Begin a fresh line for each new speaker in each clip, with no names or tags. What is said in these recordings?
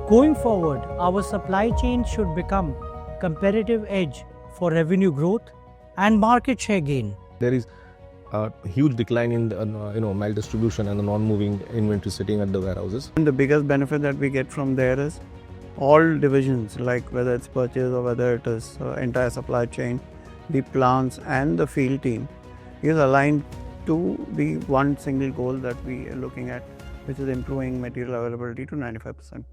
Going forward, our supply chain should become competitive edge for revenue growth and market share gain.
There is a huge decline in the, mail distribution and the non-moving inventory sitting at the warehouses.
And the biggest benefit that we get from there is all divisions, like whether it's purchase or whether it is entire supply chain, the plants and the field team is aligned to the one single goal that we are looking at, which is improving material availability to 95%.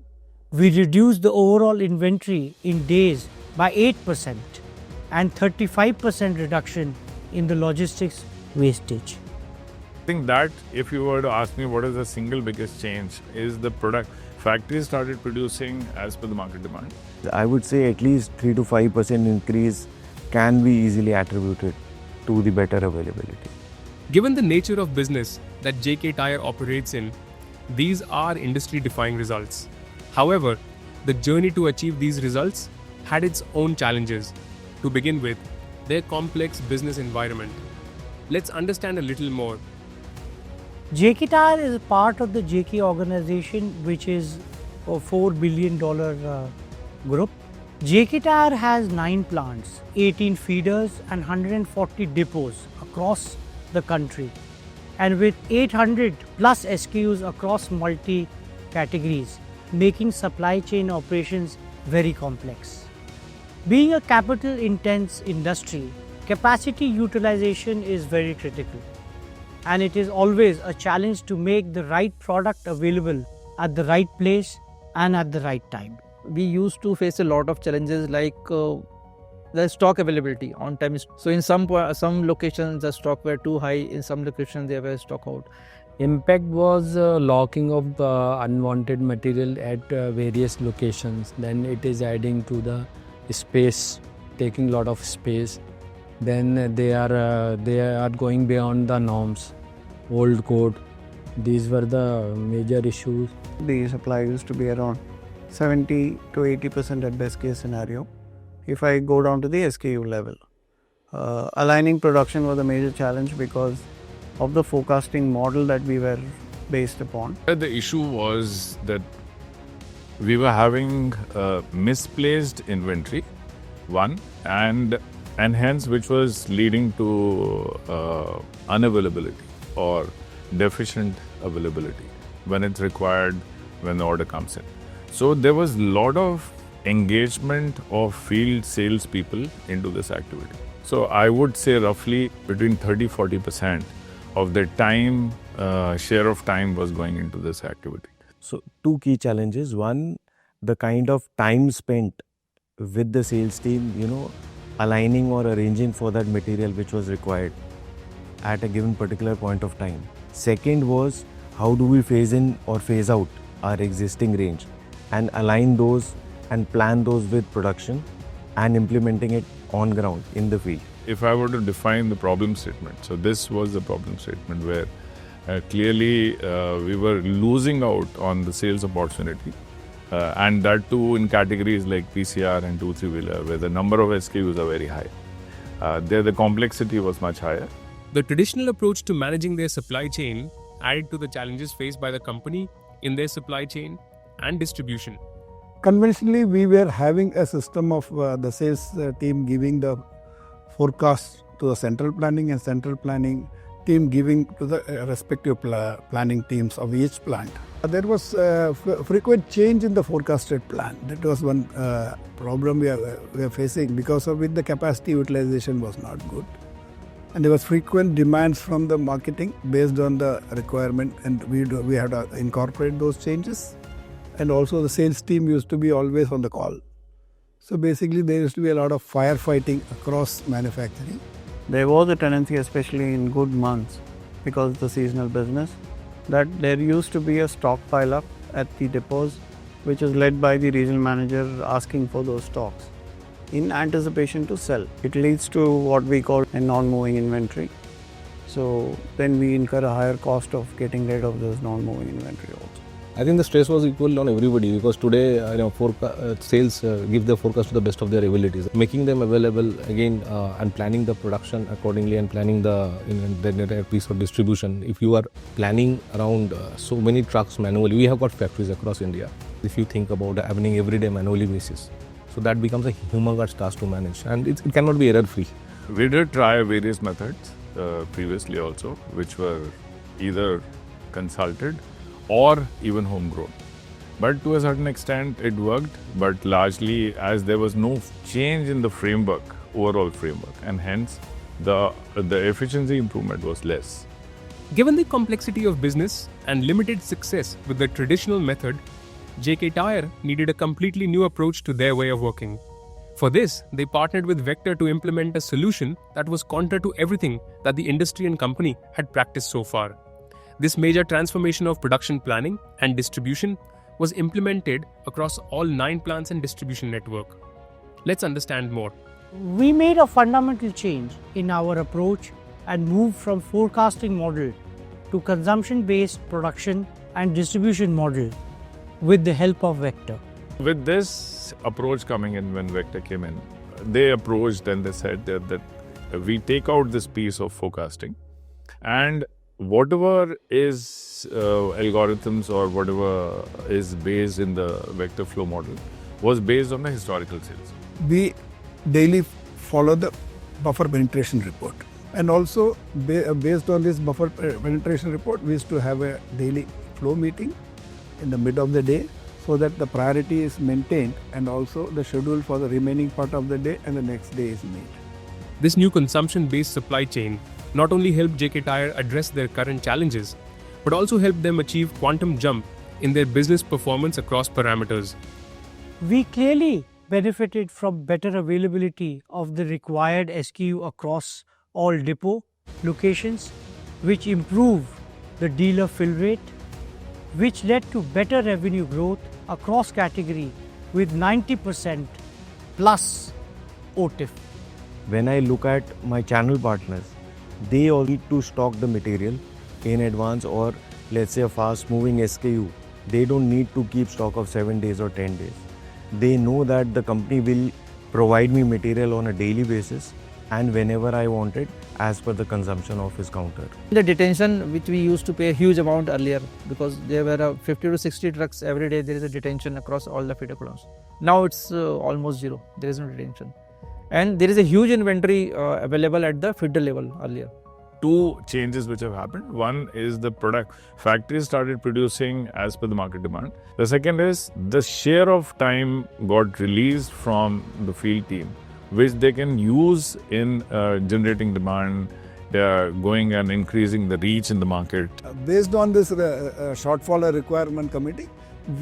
We reduced the overall inventory in days by 8% and 35% reduction in the logistics wastage.
I think that if you were to ask me what is the single biggest change is the product. Factories started producing as per the market demand.
I would say at least 3 to 5% increase can be easily attributed to the better availability.
Given the nature of business that JK Tyre operates in, these are industry-defying results. However, the journey to achieve these results had its own challenges. To begin with, their complex business environment. Let's understand a little more.
JK Tyre is part of the JK organization, which is a $4 billion group. JK Tyre has 9 plants, 18 feeders and 140 depots across the country, and with 800 plus SKUs across multi-categories, making supply chain operations very complex. Being a capital-intense industry, capacity utilization is very critical, and it is always a challenge to make the right product available at the right place and at the right time.
We used to face a lot of challenges like the stock availability on time. So in some locations the stock were too high, in some locations they were stock out.
Impact was locking of unwanted material at various locations. Then it is adding to the space, taking a lot of space. Then they are going beyond the norms, old code. These were the major issues.
The supply used to be around 70 to 80% at best case scenario. If I go down to the SKU level, aligning production was a major challenge because of the forecasting model that we were based upon.
The issue was that we were having misplaced inventory, one, and hence which was leading to unavailability or deficient availability when it's required when the order comes in. So there was a lot of engagement of field sales people into this activity. So I would say roughly between 30-40% of their time, share of time was going into this activity.
So 2 key challenges. One, the kind of time spent with the sales team, aligning or arranging for that material which was required at a given particular point of time. Second was, how do we phase in or phase out our existing range and align those and plan those with production and implementing it on ground in the field.
If I were to define the problem statement, so this was the problem statement where clearly we were losing out on the sales opportunity, and that too in categories like PCR and 2-3-wheeler where the number of SKUs are very high. There the complexity was much higher.
The traditional approach to managing their supply chain added to the challenges faced by the company in their supply chain and distribution.
Conventionally, we were having a system of the sales team giving the forecast to the central planning and central planning team giving to the respective planning teams of each plant. There was frequent change in the forecasted plan. That was one problem we are facing because of which the capacity utilization was not good. And there was frequent demands from the marketing based on the requirement, and we had to incorporate those changes. And also the sales team used to be always on the call. So basically there used to be a lot of firefighting across manufacturing.
There was a tendency, especially in good months, because of the seasonal business, that there used to be a stock pile up at the depots, which is led by the regional manager asking for those stocks in anticipation to sell. It leads to what we call a non-moving inventory. So then we incur a higher cost of getting rid of those non-moving inventory also.
I think the stress was equal on everybody because today, sales give the forecast to the best of their abilities. Making them available again and planning the production accordingly and planning the entire piece of distribution. If you are planning around so many trucks manually, we have got factories across India. if you think about happening every day manually basis. So that becomes a humongous task to manage, and it cannot be error free.
We did try various methods previously also, which were either consulted or even homegrown. But to a certain extent it worked, but largely as there was no change in the framework, overall framework, and hence the efficiency improvement was less.
Given the complexity of business and limited success with the traditional method, JK Tyre needed a completely new approach to their way of working. For this, they partnered with Vector to implement a solution that was counter to everything that the industry and company had practiced so far. This major transformation of production planning and distribution was implemented across all 9 plants and distribution network. Let's understand more.
We made a fundamental change in our approach and moved from forecasting model to consumption-based production and distribution model with the help of Vector.
With this approach coming in, when Vector came in, they approached and they said that we take out this piece of forecasting, and whatever is algorithms or whatever is based in the Vector flow model was based on the historical sales.
We daily follow the buffer penetration report, and also based on this buffer penetration report, we used to have a daily flow meeting in the mid of the day, so that the priority is maintained and also the schedule for the remaining part of the day and the next day is made.
This new consumption-based supply chain not only helped JK Tyre address their current challenges, but also helped them achieve quantum jump in their business performance across parameters.
We clearly benefited from better availability of the required SKU across all depot locations, which improved the dealer fill rate, which led to better revenue growth across category with 90% plus OTIF.
When I look at my channel partners, they all need to stock the material in advance, or let's say a fast moving SKU. They don't need to keep stock of 7 days or 10 days. They know that the company will provide me material on a daily basis and whenever I want it as per the consumption of his counter.
The detention, which we used to pay a huge amount earlier, because there were 50 to 60 trucks every day, there is a detention across all the feeder columns. Now it's almost zero, there is no detention. And there is a huge inventory available at the feeder level earlier.
2 changes which have happened. One is the product factories started producing as per the market demand. The second is the share of time got released from the field team, which they can use in generating demand, going and increasing the reach in the market.
Based on this shortfall requirement committee,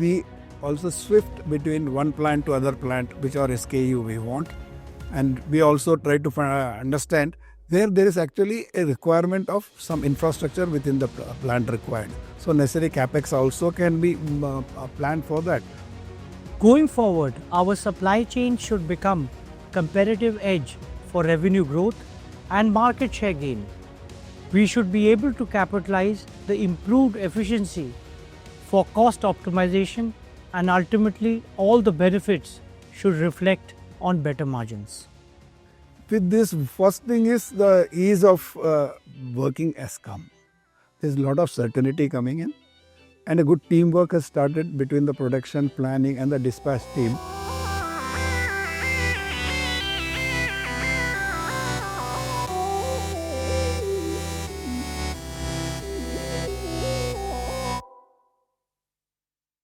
we also shift between one plant to other plant, which are SKU we want. And we also try to understand where there is actually a requirement of some infrastructure within the plant required. So necessary capex also can be planned for that.
Going forward, our supply chain should become competitive edge for revenue growth and market share gain. We should be able to capitalize the improved efficiency for cost optimization, and ultimately all the benefits should reflect on better margins.
With this, first thing is the ease of working has come. There's a lot of certainty coming in, and a good teamwork has started between the production, planning and the dispatch team.